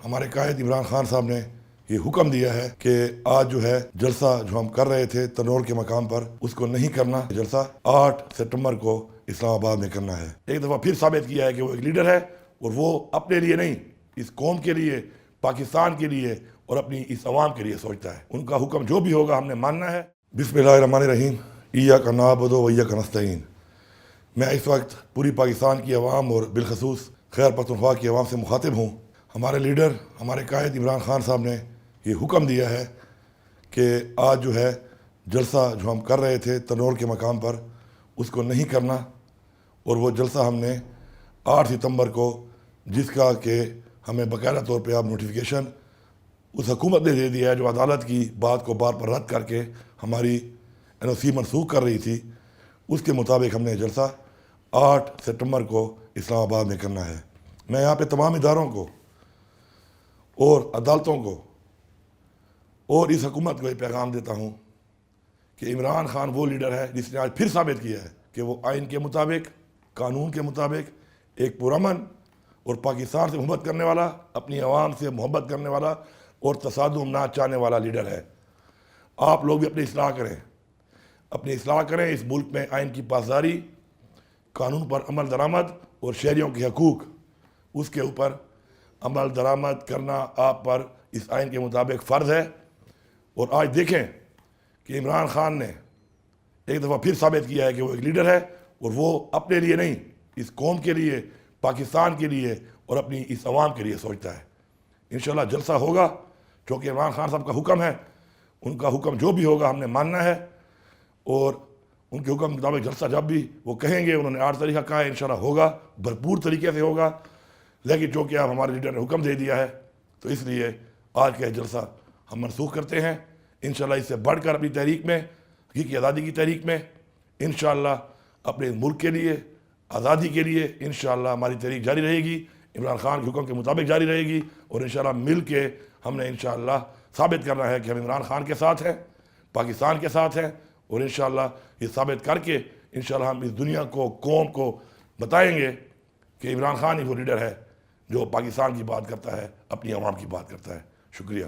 ہمارے قائد عمران خان صاحب نے یہ حکم دیا ہے کہ آج جو ہے جلسہ جو ہم کر رہے تھے تنور کے مقام پر اس کو نہیں کرنا. جلسہ 8 ستمبر کو اسلام آباد میں کرنا ہے. ایک دفعہ پھر ثابت کیا ہے کہ وہ ایک لیڈر ہے اور وہ اپنے لیے نہیں، اس قوم کے لیے، پاکستان کے لیے اور اپنی اس عوام کے لیے سوچتا ہے. ان کا حکم جو بھی ہوگا ہم نے ماننا ہے. بسم اللہ الرحمن الرحیم. ایاک نعبد و ایاک نستعین. میں اس وقت پوری پاکستان کی عوام اور بالخصوص خیبر پختونخوا کی عوام سے مخاطب ہوں. ہمارے لیڈر، ہمارے قائد عمران خان صاحب نے یہ حکم دیا ہے کہ آج جو ہے جلسہ جو ہم کر رہے تھے تنور کے مقام پر اس کو نہیں کرنا، اور وہ جلسہ ہم نے 8 ستمبر کو، جس کا کہ ہمیں باقاعدہ طور پہ آپ نوٹیفیکیشن اس حکومت نے دے دیا ہے جو عدالت کی بات کو بار پر رد کر کے ہماری NOC منسوخ کر رہی تھی، اس کے مطابق ہم نے جلسہ 8 ستمبر کو اسلام آباد میں کرنا ہے. میں یہاں پہ تمام اداروں کو اور عدالتوں کو اور اس حکومت کو یہ پیغام دیتا ہوں کہ عمران خان وہ لیڈر ہے جس نے آج پھر ثابت کیا ہے کہ وہ آئین کے مطابق، قانون کے مطابق ایک پرامن اور پاکستان سے محبت کرنے والا، اپنی عوام سے محبت کرنے والا اور تصادم نہ چاہنے والا لیڈر ہے. آپ لوگ بھی اپنی اصلاح کریں، اپنی اصلاح کریں. اس ملک میں آئین کی پاسداری، قانون پر عمل درآمد اور شہریوں کے حقوق، اس کے اوپر عمل درآمد کرنا آپ پر اس آئین کے مطابق فرض ہے. اور آج دیکھیں کہ عمران خان نے ایک دفعہ پھر ثابت کیا ہے کہ وہ ایک لیڈر ہے اور وہ اپنے لیے نہیں، اس قوم کے لیے، پاکستان کے لیے اور اپنی اس عوام کے لیے سوچتا ہے. انشاءاللہ جلسہ ہوگا چونکہ عمران خان صاحب کا حکم ہے. ان کا حکم جو بھی ہوگا ہم نے ماننا ہے، اور ان کے حکم کے مطابق جلسہ جب بھی وہ کہیں گے، انہوں نے 8 تاریخ کا کہا ہے، انشاءاللہ ہوگا، بھرپور طریقے سے ہوگا. لیکن چونکہ آپ ہمارے لیڈر نے حکم دے دیا ہے تو اس لیے آج کا جلسہ ہم منسوخ کرتے ہیں. انشاءاللہ اس سے بڑھ کر اپنی تحریک میں، حقیقی آزادی کی تحریک میں، انشاءاللہ اپنے ملک کے لیے، آزادی کے لیے انشاءاللہ ہماری تحریک جاری رہے گی، عمران خان کے حکم کے مطابق جاری رہے گی. اور انشاءاللہ مل کے ہم نے انشاءاللہ ثابت کرنا ہے کہ ہم عمران خان کے ساتھ ہیں، پاکستان کے ساتھ ہیں. اور انشاءاللہ یہ ثابت کر کے انشاءاللہ ہم اس دنیا کو، قوم کو بتائیں گے کہ عمران خان ہی وہ لیڈر ہے جو پاکستان کی بات کرتا ہے، اپنی عوام کی بات کرتا ہے. شکریہ.